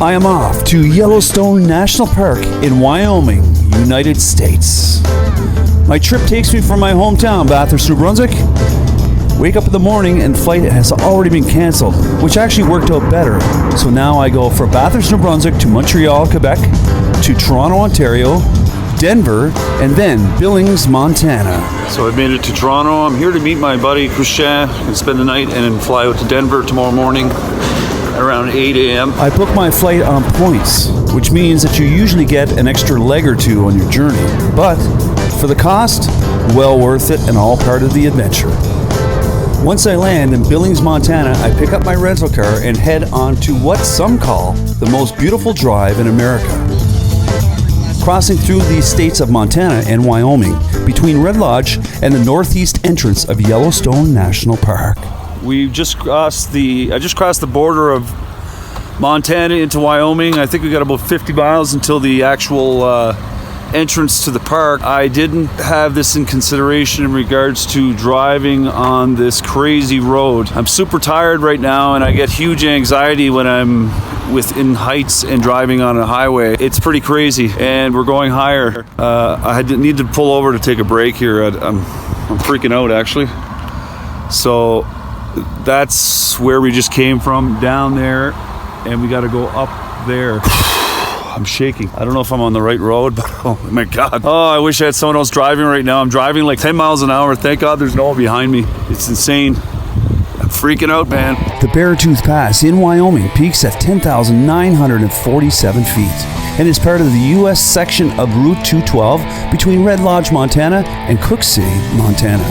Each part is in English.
I am off to Yellowstone National Park in Wyoming, United States. My trip takes me from my hometown, Bathurst, New Brunswick. Wake up in the morning and flight has already been canceled, which actually worked out better. So now I go from Bathurst, New Brunswick to Montreal, Quebec, to Toronto, Ontario, Denver, and then Billings, Montana. So I've made it to Toronto. I'm here to meet my buddy Christian and spend the night and then fly out to Denver tomorrow morning around 8 a.m. I booked my flight on points, which means that you usually get an extra leg or two on your journey. But for the cost, well worth it and all part of the adventure. Once I land in Billings, Montana, I pick up my rental car and head on to what some call the most beautiful drive in America. Crossing through the states of Montana and Wyoming, between Red Lodge and the northeast entrance of Yellowstone National Park. I just crossed the border of Montana into Wyoming. I think we got about 50 miles until the actual entrance to the park. I didn't have this in consideration in regards to driving on this crazy road. I'm super tired right now and I get huge anxiety when I'm within heights and driving on a highway. It's pretty crazy and we're going higher. I need to pull over to take a break here. I'm freaking out actually. So that's where we just came from, down there, and we got to go up there. I'm shaking. I don't know if I'm on the right road, but oh my God. Oh, I wish I had someone else driving right now. I'm driving like 10 miles an hour. Thank God there's no one behind me. It's insane. I'm freaking out, man. The Beartooth Pass in Wyoming peaks at 10,947 feet and is part of the U.S. section of Route 212 between Red Lodge, Montana and Cook City, Montana.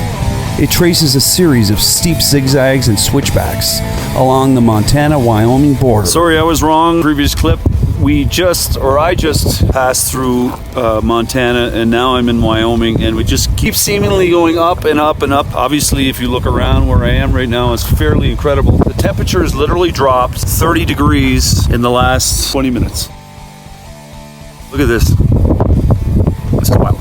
It traces a series of steep zigzags and switchbacks along the Montana-Wyoming border. Sorry, I was wrong. Previous clip, I just passed through Montana and now I'm in Wyoming and we just keep seemingly going up and up and up. Obviously, if you look around where I am right now, it's fairly incredible. The temperature has literally dropped 30 degrees in the last 20 minutes. Look at this. This is wild.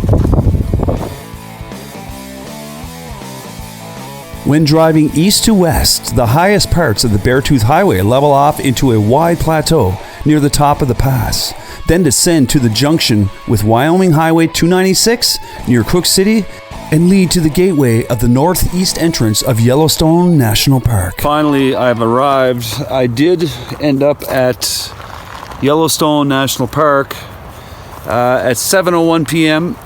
When driving east to west, the highest parts of the Beartooth Highway level off into a wide plateau near the top of the pass, then descend to the junction with Wyoming Highway 296 near Cook City and lead to the gateway of the northeast entrance of Yellowstone National Park. Finally, I've arrived. I did end up at Yellowstone National Park at 7:01 p.m.,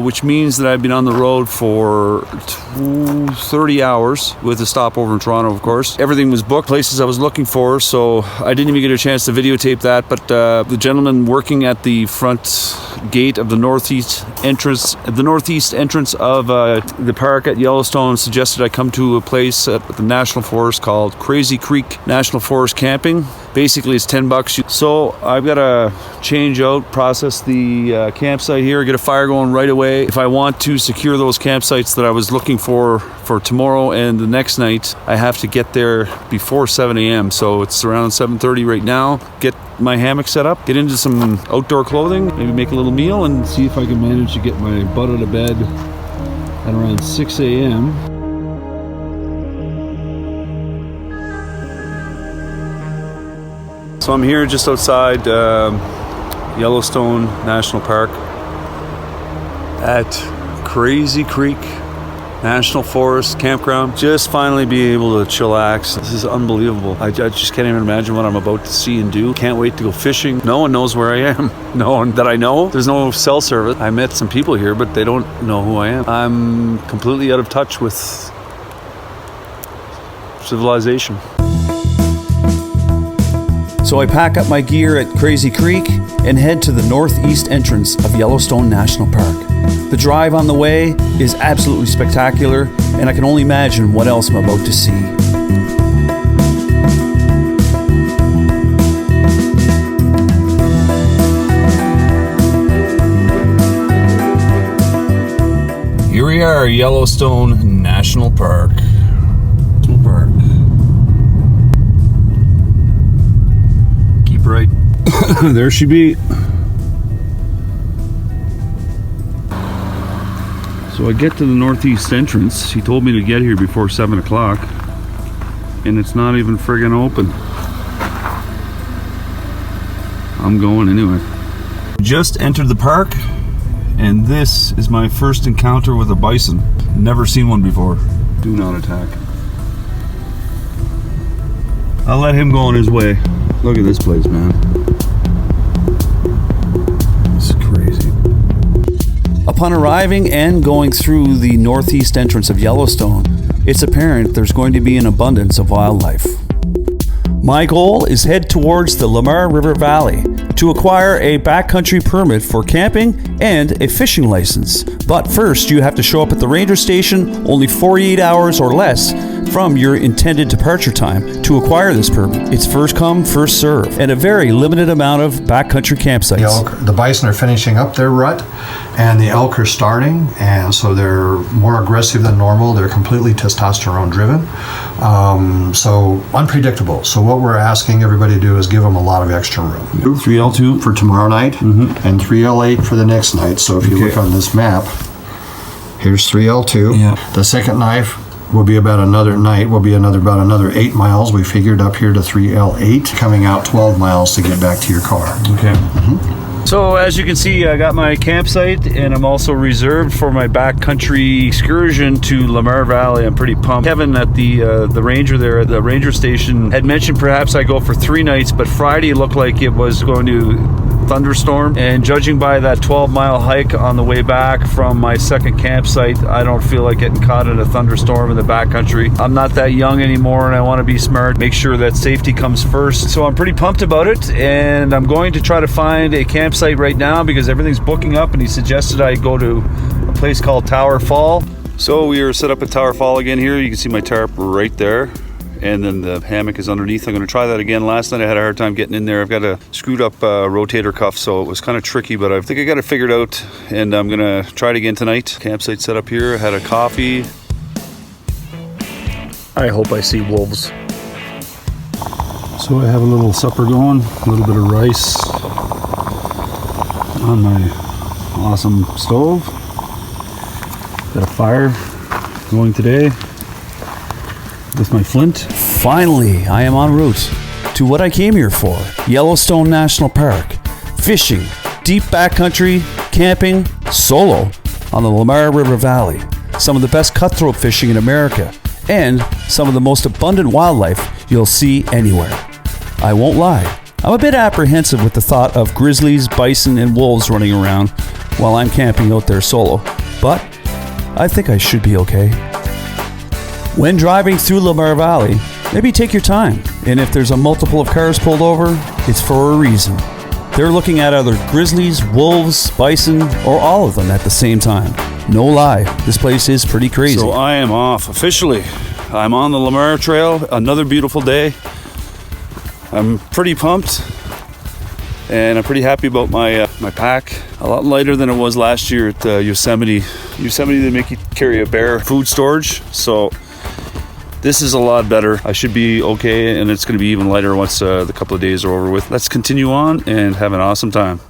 which means that I've been on the road for 30 hours with a stopover in Toronto, of course. Everything was booked, places I was looking for, so I didn't even get a chance to videotape that, but the gentleman working at the front gate of the northeast entrance of the park at Yellowstone suggested I come to a place at the National Forest called Crazy Creek National Forest Camping. Basically, it's $10. So I've got to change out, process the campsite here, get a fire going right away. If I want to secure those campsites that I was looking for tomorrow and the next night, I have to get there before 7 a.m. So it's around 7:30 right now. Get my hammock set up, get into some outdoor clothing, maybe make a little meal and see if I can manage to get my butt out of bed at around 6 a.m. So I'm here just outside Yellowstone National Park at Crazy Creek National Forest Campground. Just finally be able to chillax. This is unbelievable. I just can't even imagine what I'm about to see and do. Can't wait to go fishing. No one knows where I am. No one that I know. There's no cell service. I met some people here, but they don't know who I am. I'm completely out of touch with civilization. So I pack up my gear at Crazy Creek and head to the northeast entrance of Yellowstone National Park. The drive on the way is absolutely spectacular, and I can only imagine what else I'm about to see. Here we are, Yellowstone National Park. Right. There she be. So I get to the northeast entrance. He told me to get here before 7 o'clock, and it's not even friggin' open. I'm going anyway. Just entered the park, and this is my first encounter with a bison. Never seen one before. Do not attack. I'll let him go on his way. Look at this place, man. It's crazy. Upon arriving and going through the northeast entrance of Yellowstone, it's apparent there's going to be an abundance of wildlife. My goal is head towards the Lamar River Valley to acquire a backcountry permit for camping and a fishing license. But first, you have to show up at the ranger station only 48 hours or less from your intended departure time to acquire this permit. It's first come, first serve, and a very limited amount of backcountry campsites. The bison are finishing up their rut, and the elk are starting, and so they're more aggressive than normal. They're completely testosterone driven, so unpredictable. So what we're asking everybody to do is give them a lot of extra room. 3L2 for tomorrow night, and 3L8 for the next night. So if you look on this map, here's 3L2. Yeah. The second knife will be about another 8 miles. We figured up here to 3L8, coming out 12 miles to get back to your car. Okay. So as you can see, I got my campsite, and I'm also reserved for my backcountry excursion to Lamar Valley. I'm pretty pumped. Kevin at the ranger there at the ranger station had mentioned perhaps I go for 3 nights, but Friday looked like it was going to thunderstorm, and judging by that 12-mile hike on the way back from my second campsite, I don't feel like getting caught in a thunderstorm in the backcountry. I'm not that young anymore, and I want to be smart, make sure that safety comes first. So I'm pretty pumped about it, and I'm going to try to find a campsite right now because everything's booking up, and he suggested I go to a place called Tower Fall. So we are set up at Tower Fall again here. You can see my tarp right there, and then the hammock is underneath. I'm going to try that again. Last night I had a hard time getting in there. I've got a screwed up rotator cuff, so it was kind of tricky, but I think I got it figured out, and I'm going to try it again tonight. Campsite set up here. I had a coffee. I hope I see wolves. So I have a little supper going, a little bit of rice on my awesome stove. Got a fire going today with my flint. Finally, I am en route to what I came here for, Yellowstone National Park. Fishing, deep backcountry, camping, solo on the Lamar River Valley. Some of the best cutthroat fishing in America, and some of the most abundant wildlife you'll see anywhere. I won't lie, I'm a bit apprehensive with the thought of grizzlies, bison, and wolves running around while I'm camping out there solo, but I think I should be okay. When driving through Lamar Valley, maybe take your time, and if there's a multiple of cars pulled over, it's for a reason. They're looking at either grizzlies, wolves, bison, or all of them at the same time. No lie, this place is pretty crazy. So I am off officially. I'm on the Lamar Trail, another beautiful day. I'm pretty pumped, and I'm pretty happy about my pack. A lot lighter than it was last year at Yosemite. Yosemite, they make you carry a bare food storage, so this is a lot better. I should be okay, and it's going to be even lighter once the couple of days are over with. Let's continue on and have an awesome time.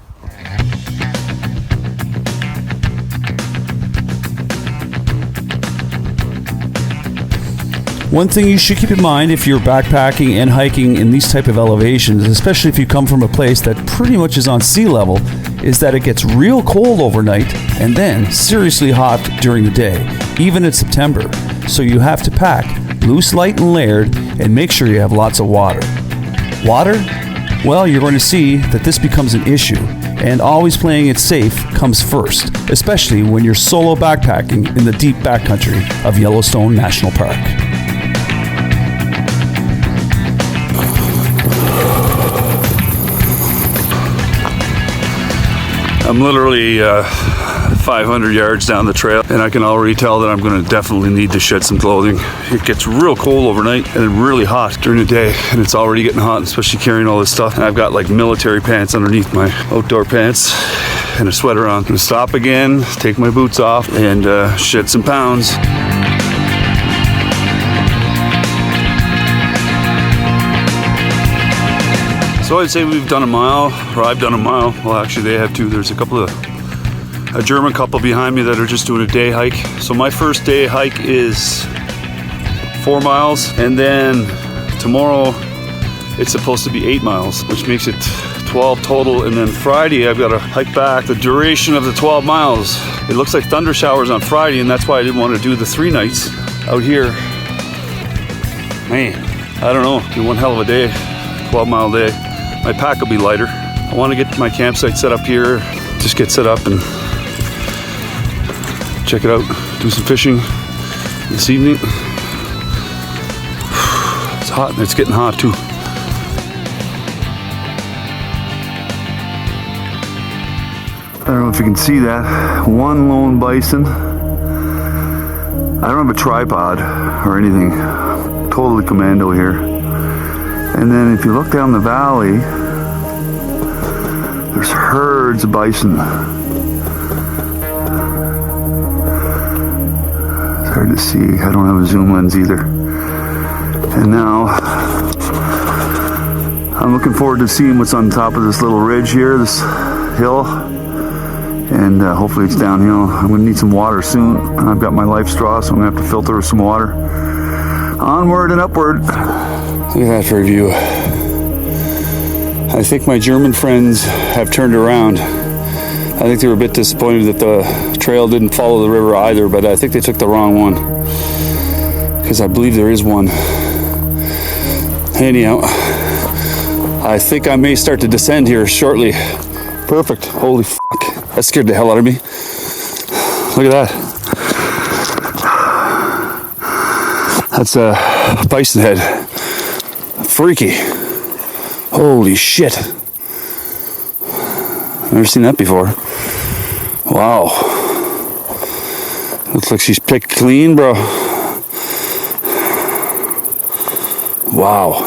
One thing you should keep in mind if you're backpacking and hiking in these type of elevations, especially if you come from a place that pretty much is on sea level, is that it gets real cold overnight and then seriously hot during the day, even in September. So you have to pack loose, light, and layered, and make sure you have lots of water. Water? Well, you're going to see that this becomes an issue, and always playing it safe comes first, especially when you're solo backpacking in the deep backcountry of Yellowstone National Park. I'm literally 500 yards down the trail, and I can already tell that I'm going to definitely need to shed some clothing. It gets real cold overnight and then really hot during the day, and it's already getting hot, especially carrying all this stuff. And I've got like military pants underneath my outdoor pants and a sweater on. I'm going to stop again, take my boots off, and shed some pounds. So I'd say we've done a mile, or I've done a mile. Well, actually they have too. There's a German couple behind me that are just doing a day hike. So my first day hike is 4 miles, and then tomorrow it's supposed to be 8 miles, which makes it 12 total, and then Friday I've got to hike back the duration of the 12 miles. It looks like thunder showers on Friday, and that's why I didn't want to do the 3 nights out here. Man, I don't know, do one hell of a day, 12-mile day. My pack will be lighter. I want to get my campsite set up here, just get set up and check it out, do some fishing this evening. It's hot, and it's getting hot too. I don't know if you can see that. One lone bison. I don't have a tripod or anything. Totally commando here. And then if you look down the valley, there's herds of bison. It's hard to see. I don't have a zoom lens either. And now I'm looking forward to seeing what's on top of this little ridge here, this hill. And hopefully it's downhill. I'm gonna need some water soon. I've got my life straw, so I'm gonna have to filter some water. Onward and upward. Look at that for a view. I think my German friends have turned around. I think they were a bit disappointed that the trail didn't follow the river either, but I think they took the wrong one, because I believe there is one. Anyhow, I think I may start to descend here shortly. Perfect. Holy fuck. That scared the hell out of me. Look at that. That's a bison head. Freaky. Holy shit. Never seen that before. Wow. Looks like she's picked clean, bro. Wow.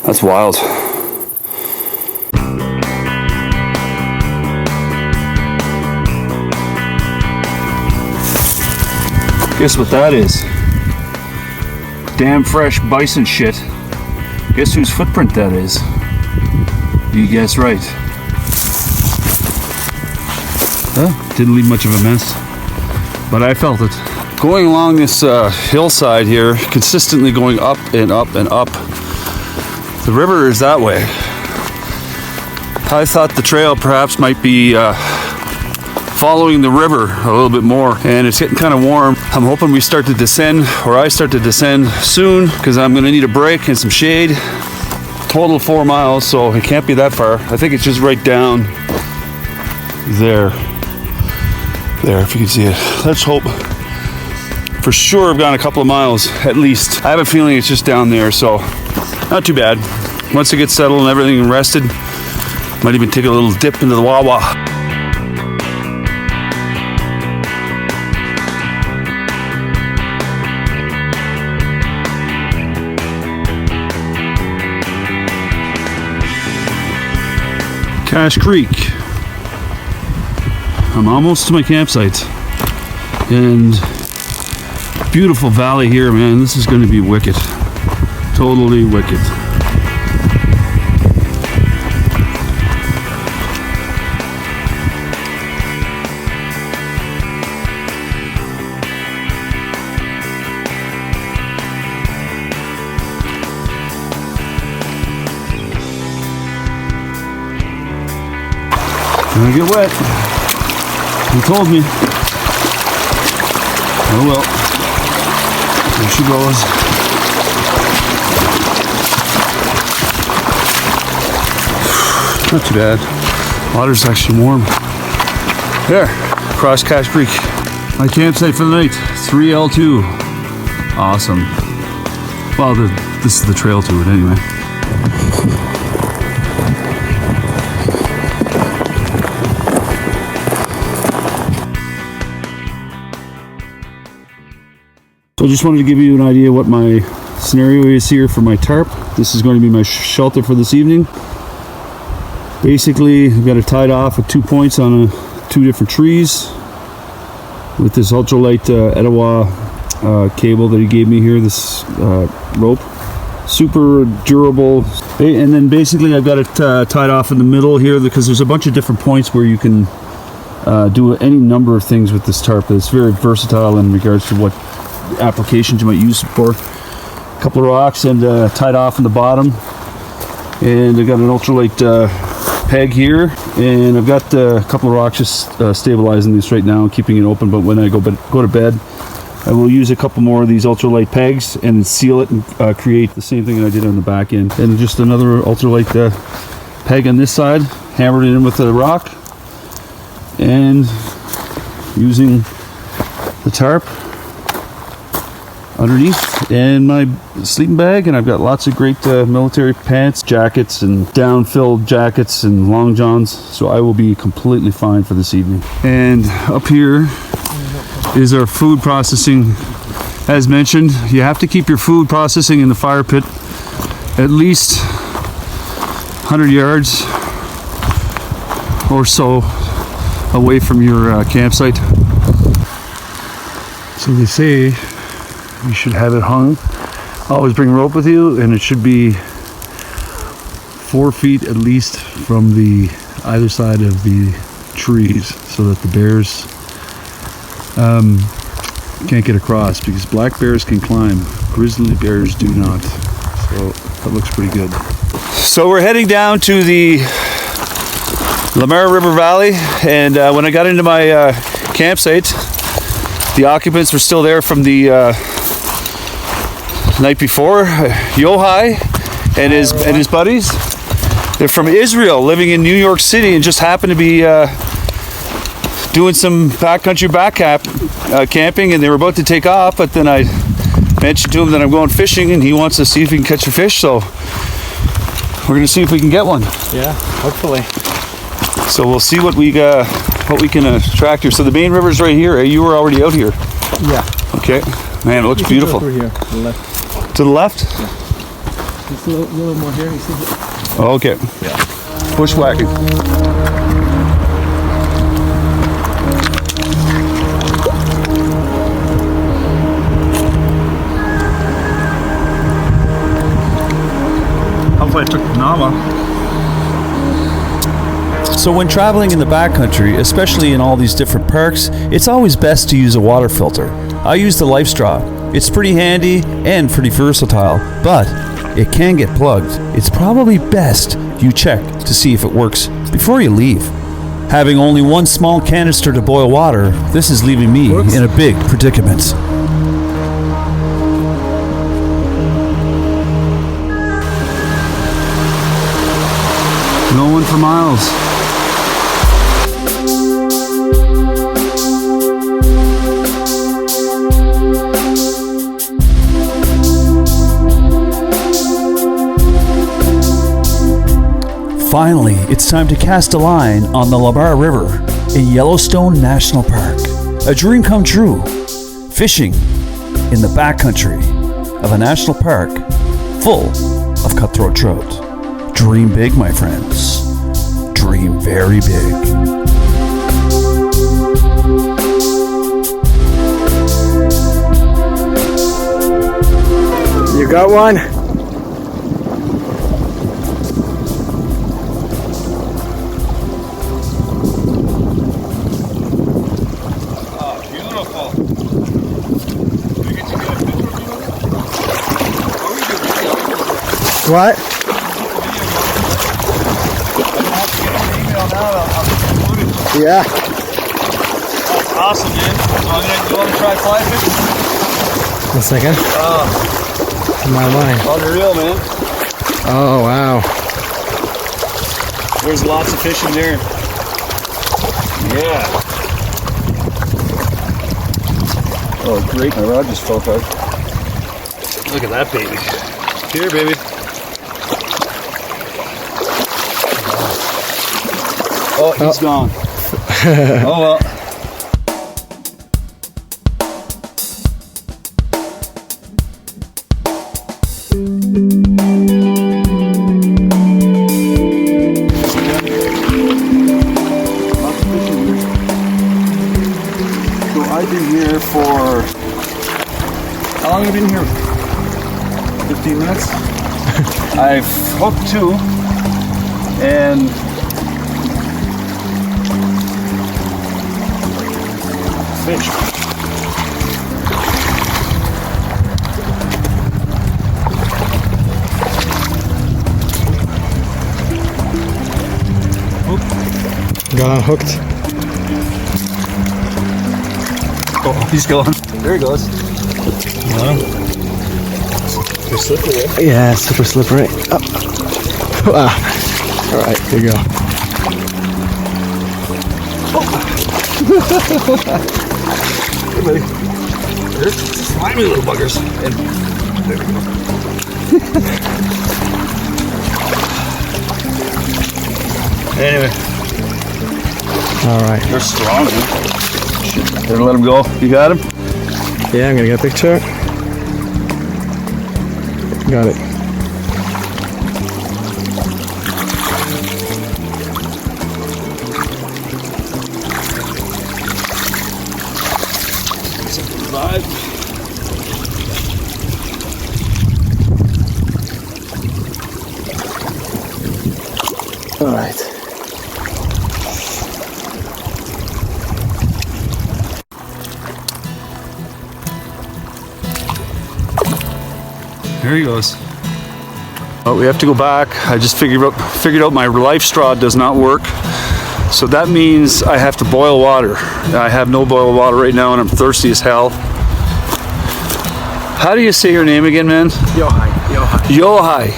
That's wild. Guess what that is? Damn fresh bison shit. Guess whose footprint that is? You guess right. Didn't leave much of a mess, but I felt it. Going along this hillside here, consistently going up and up and up. The river is that way. I thought the trail perhaps might be following the river a little bit more, and it's getting kind of warm. I'm hoping we start to descend, or I start to descend soon, because I'm going to need a break and some shade. Total 4 miles, so it can't be that far. I think it's just right down there. There, if you can see it. Let's hope. For sure I've gone a couple of miles at least. I have a feeling it's just down there, so not too bad. Once it gets settled and everything and rested, might even take a little dip into the Wawa. Cache Creek. I'm almost to my campsite, and beautiful valley here, man. This is going to be wicked, totally wicked. Gonna get wet. He told me. Oh well. There she goes. Not too bad. Water's actually warm. There, across Cache Creek. My campsite for the night, 3L2. Awesome. Well, this is the trail to it anyway. So I just wanted to give you an idea what my scenario is here for my tarp. This is going to be my shelter for this evening. Basically, I've got it tied off at 2 points on 2 different trees with this ultralight Etowah cable that he gave me here, this rope. Super durable. And then basically I've got it tied off in the middle here because there's a bunch of different points where you can do any number of things with this tarp. It's very versatile in regards to what applications you might use it for. couple of rocks and tied off in the bottom. And I got an ultralight peg here, and I've got a couple of rocks just stabilizing this right now, keeping it open. But when I go to bed, I will use a couple more of these ultralight pegs and seal it and create the same thing that I did on the back end. And just another ultralight peg on this side, hammered it in with a rock, and using the tarp underneath and my sleeping bag. And I've got lots of great military pants, jackets, and down-filled jackets and long johns, so I will be completely fine for this evening. And up here is our food processing. As mentioned, you have to keep your food processing in the fire pit at least 100 yards or so away from your campsite. So they say you should have it hung. Always bring rope with you, and it should be 4 feet at least from the either side of the trees, so that the bears can't get across, because black bears can climb, grizzly bears do not. So that looks pretty good. So we're heading down to the Lamar River Valley, and when I got into my campsite, the occupants were still there from the night before. Yohai and his buddies, they're from Israel, living in New York City, and just happened to be doing some backcountry camping, and they were about to take off, but then I mentioned to him that I'm going fishing, and he wants to see if he can catch a fish, so we're gonna see if we can get one. Yeah, hopefully. So we'll see what we can attract here. So the main river's right here. You were already out here. Yeah. Okay. Man, it looks beautiful. Over here, to the left. To the left? Yeah. It's a little more here. You see it? Oh, okay. Yeah. Bushwhacking. Hopefully I took the Nama. So when traveling in the backcountry, especially in all these different parks, it's always best to use a water filter. I use the Life Straw. It's pretty handy and pretty versatile, but it can get plugged. It's probably best you check to see if it works before you leave. Having only one small canister to boil water, this is leaving me in a big predicament. No one for miles. Finally, it's time to cast a line on the Lamar River in Yellowstone National Park. A dream come true. Fishing in the backcountry of a national park full of cutthroat trout. Dream big, my friends. Dream very big. You got one? What? Yeah. That's awesome, man. So you want to try fly fishing? A second. My line. Unreal, man. Oh, wow. There's lots of fish in there. Yeah. Oh, great. My rod just fell apart. Look at that baby. Here, baby. Oh, he's gone. Oh, well. So I've been here for... How long have you been here? 15 minutes? I've hooked 2 and fish. got unhooked. Oh, he's going. There he goes. They're slippery, eh? Yeah, super slippery. Oh. Wow. All right, here you go. Hey, buddy. They're slimy little buggers. And there we go. Anyway. All right. They're strong, man. Better let them go. You got him? Yeah, I'm gonna get a picture. Got it. All right. There he goes. Oh, we have to go back. I just figured out my life straw does not work. So that means I have to boil water. I have no boiled water right now and I'm thirsty as hell. How do you say your name again, man? Yohai. Yohai.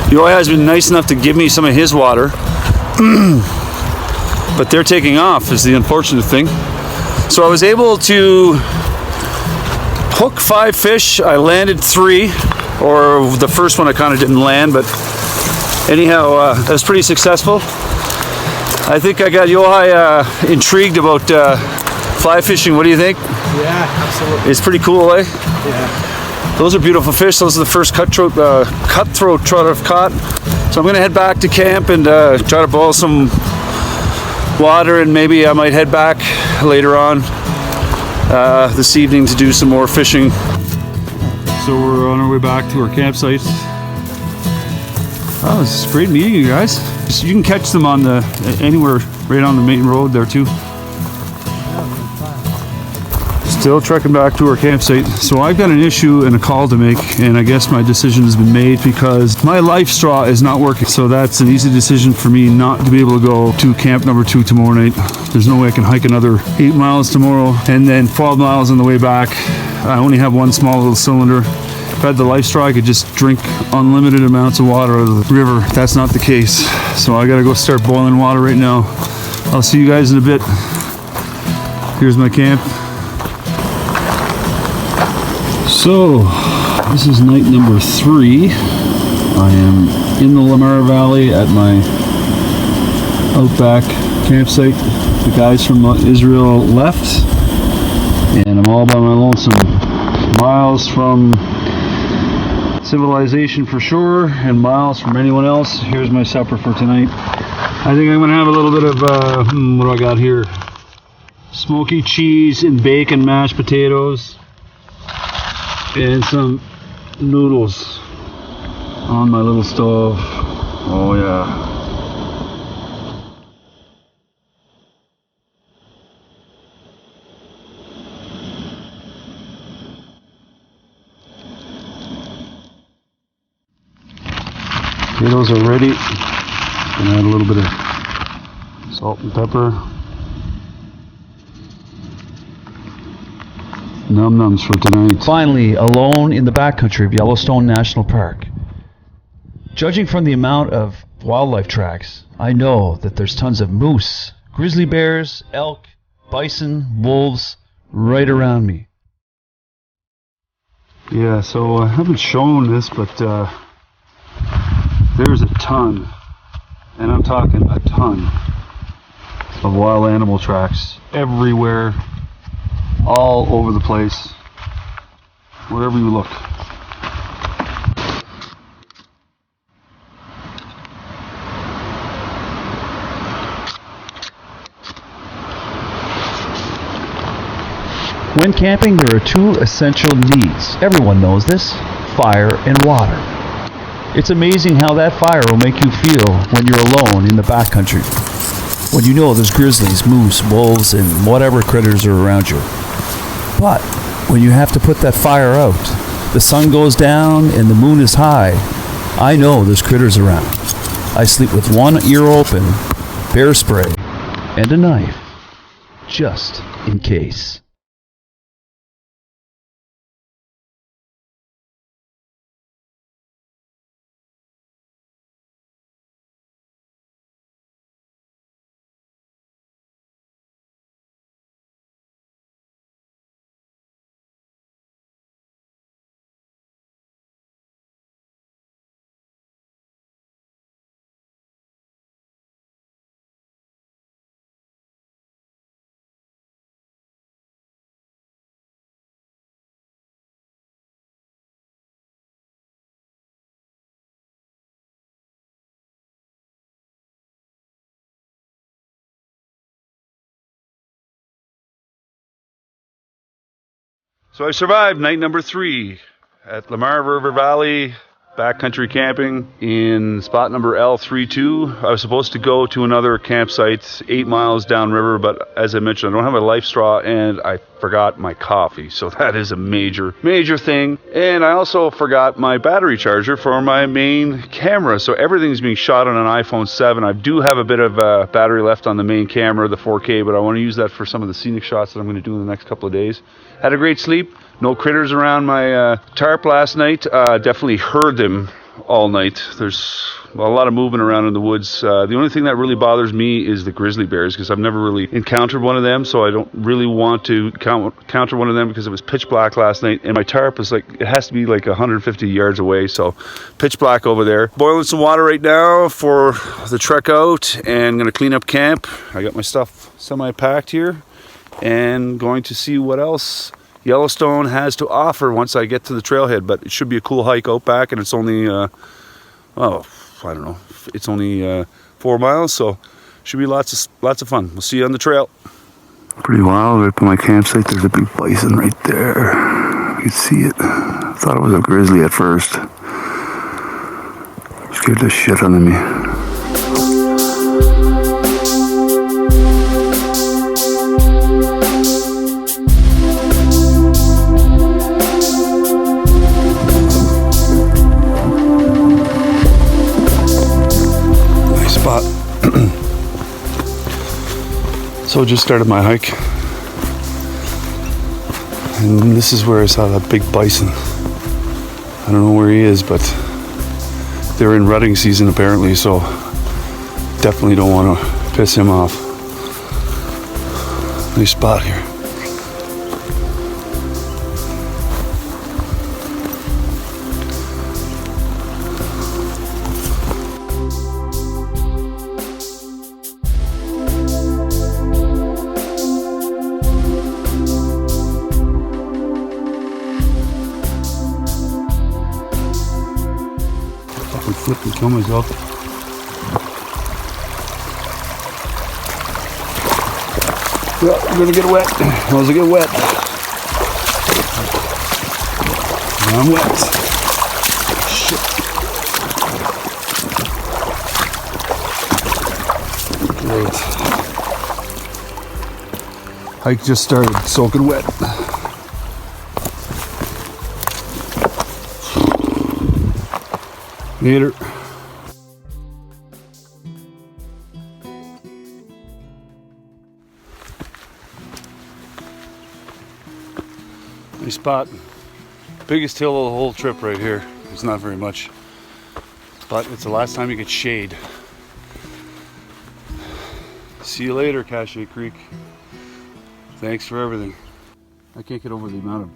Yohai has been nice enough to give me some of his water. But they're taking off is the unfortunate thing. So I was able to hook 5 fish. I landed 3, or the first one I kind of didn't land, but anyhow, that was pretty successful. I think I got Yohai intrigued about fly fishing. What do you think? Yeah, absolutely. It's pretty cool, eh? Yeah. Those are beautiful fish. Those are the first cutthroat trout I've caught. So I'm gonna head back to camp and try to boil some water, and maybe I might head back later on this evening to do some more fishing. So we're on our way back to our campsite. Oh, it's great meeting you guys. So you can catch them on anywhere right on the main road there too. Still trekking back to our campsite. So I've got an issue and a call to make, and I guess my decision has been made because my life straw is not working. So that's an easy decision for me not to be able to go to camp number 2 tomorrow night. There's no way I can hike another 8 miles tomorrow and then 12 miles on the way back. I only have one small little cylinder. If I had the life straw, I could just drink unlimited amounts of water out of the river. That's not the case. So I gotta go start boiling water right now. I'll see you guys in a bit. Here's my camp. So, this is night number 3. I am in the Lamar Valley at my outback campsite. The guys from Israel left, and I'm all by my lonesome. Miles from civilization for sure, and miles from anyone else. Here's my supper for tonight. I think I'm gonna have a little bit of, what do I got here? Smoky cheese and bacon mashed potatoes. And some noodles on my little stove. Oh yeah. Potatoes are ready. Gonna add a little bit of salt and pepper. Num-nums for tonight. Finally, alone in the backcountry of Yellowstone National Park. Judging from the amount of wildlife tracks, I know that there's tons of moose, grizzly bears, elk, bison, wolves right around me. Yeah, so I haven't shown this, but there's a ton, and I'm talking a ton, of wild animal tracks everywhere. All over the place, wherever you look. When camping, there are 2 essential needs. Everyone knows this: fire and water. It's amazing how that fire will make you feel when you're alone in the backcountry, when you know there's grizzlies, moose, wolves, and whatever critters are around you. But when you have to put that fire out, the sun goes down and the moon is high, I know there's critters around. I sleep with one ear open, bear spray, and a knife, just in case. So I survived night number 3 at Lamar River Valley, backcountry camping in spot number L32. I was supposed to go to another campsite 8 miles downriver, but as I mentioned, I don't have a life straw and I forgot my coffee. So that is a major thing. And I also forgot my battery charger for my main camera. So everything's being shot on an iPhone 7. I do have a bit of battery left on the main camera, the 4K, but I want to use that for some of the scenic shots that I'm going to do in the next couple of days. Had a great sleep. No critters around my tarp last night. Definitely heard them all night. There's a lot of movement around in the woods. The only thing that really bothers me is the grizzly bears, because I've never really encountered one of them, so I don't really want to encounter one of them because it was pitch black last night, and my tarp is like, it has to be like 150 yards away, so pitch black over there. Boiling some water right now for the trek out, and gonna clean up camp. I got my stuff semi-packed here, and going to see what else Yellowstone has to offer once I get to the trailhead. But it should be a cool hike out back, and it's only I don't know, it's only 4 miles, so should be lots of fun. We'll see you on the trail. Pretty wild. Right by my campsite, there's a big bison right there. You can see it. I thought it was a grizzly at first. Scared the shit out of me. So just started my hike, and this is where I saw that big bison. I don't know where he is, but they're in rutting season apparently, so definitely don't want to piss him off. Nice spot here. Flip and kill myself. Yeah, I'm gonna get wet. As I get wet. I'm wet. Shit. Great. Hike just started, soaking wet. Later. Nice spot. Biggest hill of the whole trip right here. It's not very much, but it's the last time you get shade. See you later, Cache Creek. Thanks for everything. I can't get over the amount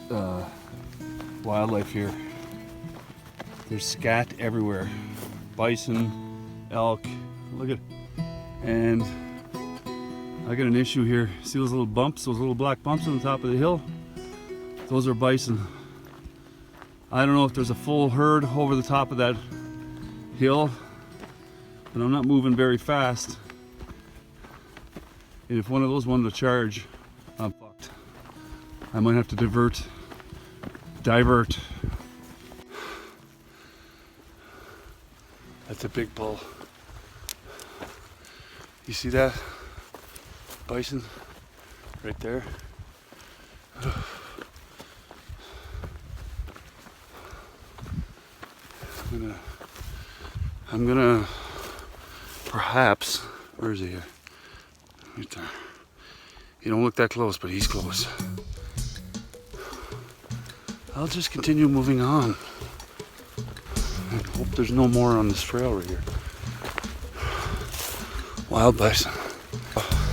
of wildlife here. There's scat everywhere. Bison, elk, look at, and I got an issue here. See those little bumps, those little black bumps on the top of the hill? Those are bison. I don't know if there's a full herd over the top of that hill, but I'm not moving very fast. And if one of those wanted to charge, I'm fucked. I might have to divert. That's a big bull. You see that? Bison right there. I'm gonna perhaps, where is he here? Right there. You don't look that close, but he's close. I'll just continue moving on. I hope there's no more on this trail right here. Wild bison.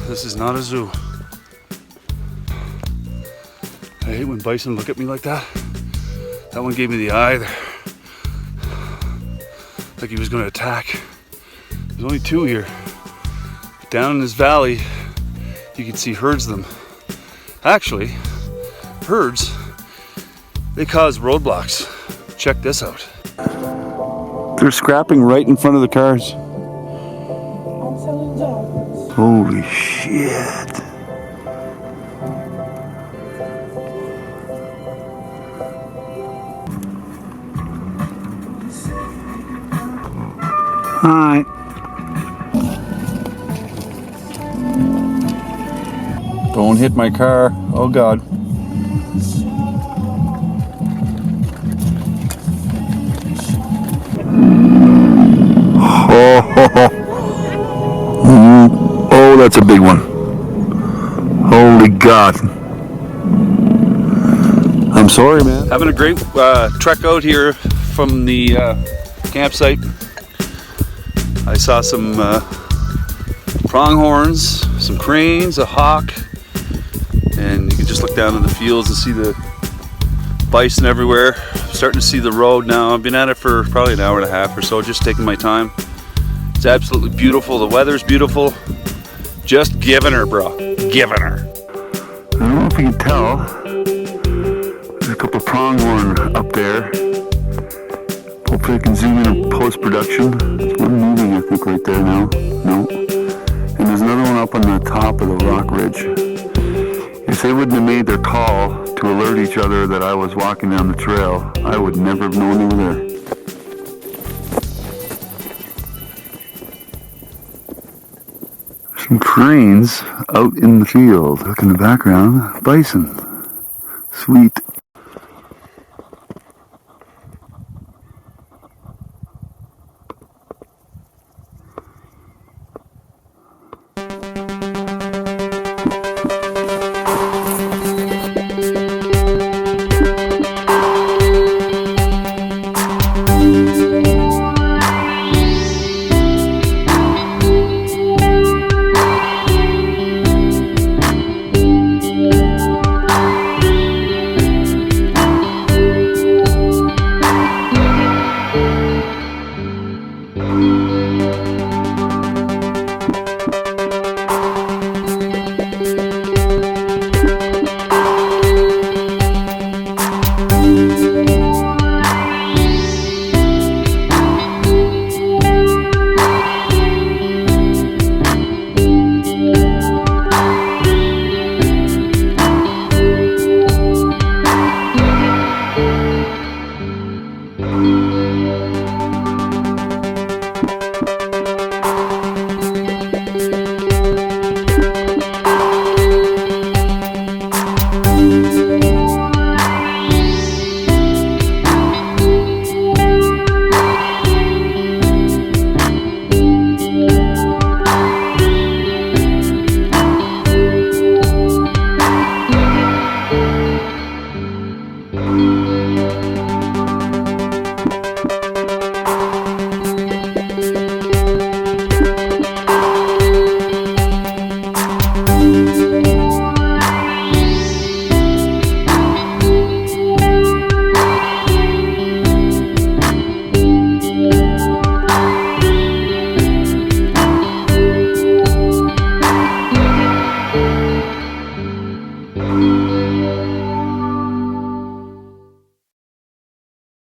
This is not a zoo. I hate when bison look at me like that. That one gave me the eye there. Like he was going to attack. There's only two here. But down in this valley, you can see herds of them. Actually, herds, they cause roadblocks. Check this out. They're scrapping right in front of the cars. Holy shit. Hi. Don't hit my car. Oh God. Oh, that's a big one. Holy God. I'm sorry, man. Having a great trek out here from the campsite. I saw some pronghorns, some cranes, a hawk, and you can just look down in the fields and see the bison everywhere. Starting to see the road now. I've been at it for probably an hour and a half or so, just taking my time. It's absolutely beautiful. The weather's beautiful. Just giving her, bro. Giving her. I don't know if you can tell. There's a couple of pronghorn up there. Hopefully I can zoom in on post-production. There's one moving, I think, right there now. No. And there's another one up on the top of the rock ridge. If they wouldn't have made their call to alert each other that I was walking down the trail, I would never have known they were there. Some cranes out in the field. Look in the background. Bison. Sweet.